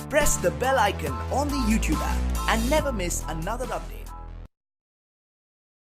Press the bell icon on the YouTube app and never miss another update.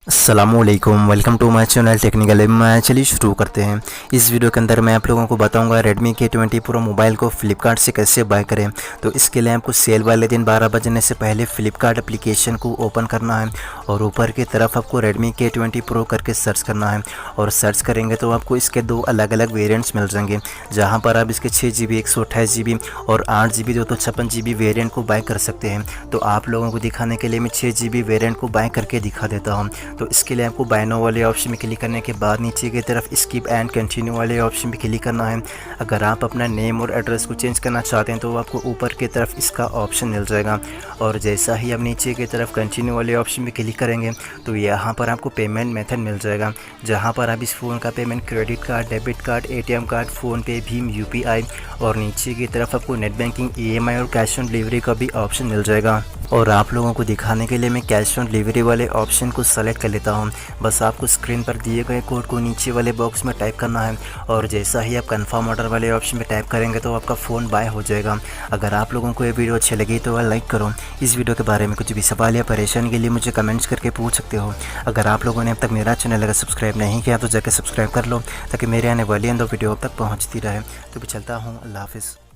अस्सलामुअलैकुम, welcome to my channel technical. मैं चलिए शुरू करते हैं। इस वीडियो के अंदर मैं आप लोगों को बताऊंगा Redmi K20 प्रो मोबाइल को फ्लिपकार्ट से कैसे बाय करें। तो इसके लिए आपको सेल वाले दिन 12 बजने से पहले फ्लिपकार्ट एप्लीकेशन को ओपन करना है और ऊपर की तरफ आपको Redmi K20 प्रो करके सर्च करना है और सर्च करेंगे तो आपको इसके दो अलग अलग वेरियंट्स मिल जाएंगे, जहाँ पर आप इसके 6GB 128GB और 8GB 256GB वेरियंट को बाय कर सकते हैं। तो आप लोगों को दिखाने के लिए मैं 6GB वेरियंट को बाय करके दिखा देता हूँ। तो इसके लिए आपको बाय नाउ वाले ऑप्शन में क्लिक करने के बाद नीचे की तरफ स्किप एंड कंटिन्यू वाले ऑप्शन में क्लिक करना है। अगर आप अपना नेम और एड्रेस को चेंज करना चाहते हैं तो आपको ऊपर की तरफ इसका ऑप्शन मिल जाएगा और जैसा ही आप नीचे की तरफ कंटिन्यू वाले ऑप्शन में क्लिक करेंगे तो यहाँ पर आपको पेमेंट मेथड मिल जाएगा, जहाँ पर आप इस फ़ोन का payment credit card, debit card, ATM card, PhonePe, Bhim, UPI और नीचे की तरफ आपको नेट बैंकिंग, EMI और कैश ऑन डिलीवरी का भी ऑप्शन मिल जाएगा। और आप लोगों को दिखाने के लिए मैं कैश ऑन डिलीवरी वाले ऑप्शन को सेलेक्ट कर लेता हूं। बस आपको स्क्रीन पर दिए गए कोड को नीचे वाले बॉक्स में टाइप करना है और जैसा ही आप कंफर्म ऑर्डर वाले ऑप्शन में टाइप करेंगे तो आपका फ़ोन बाय हो जाएगा। अगर आप लोगों को ये वीडियो अच्छी लगी तो लाइक करो। इस वीडियो के बारे में कुछ भी सवाल या परेशानी के लिए मुझे कमेंट्स करके पूछ सकते हो। अगर आप लोगों ने अब तक मेरा चैनल अगर सब्सक्राइब नहीं किया तो जाकर सब्सक्राइब कर लो ताकि मेरे आने वाली वीडियो अब तक पहुँचती रहे। तो भी चलता हूँ, अल्लाह हाफिज़।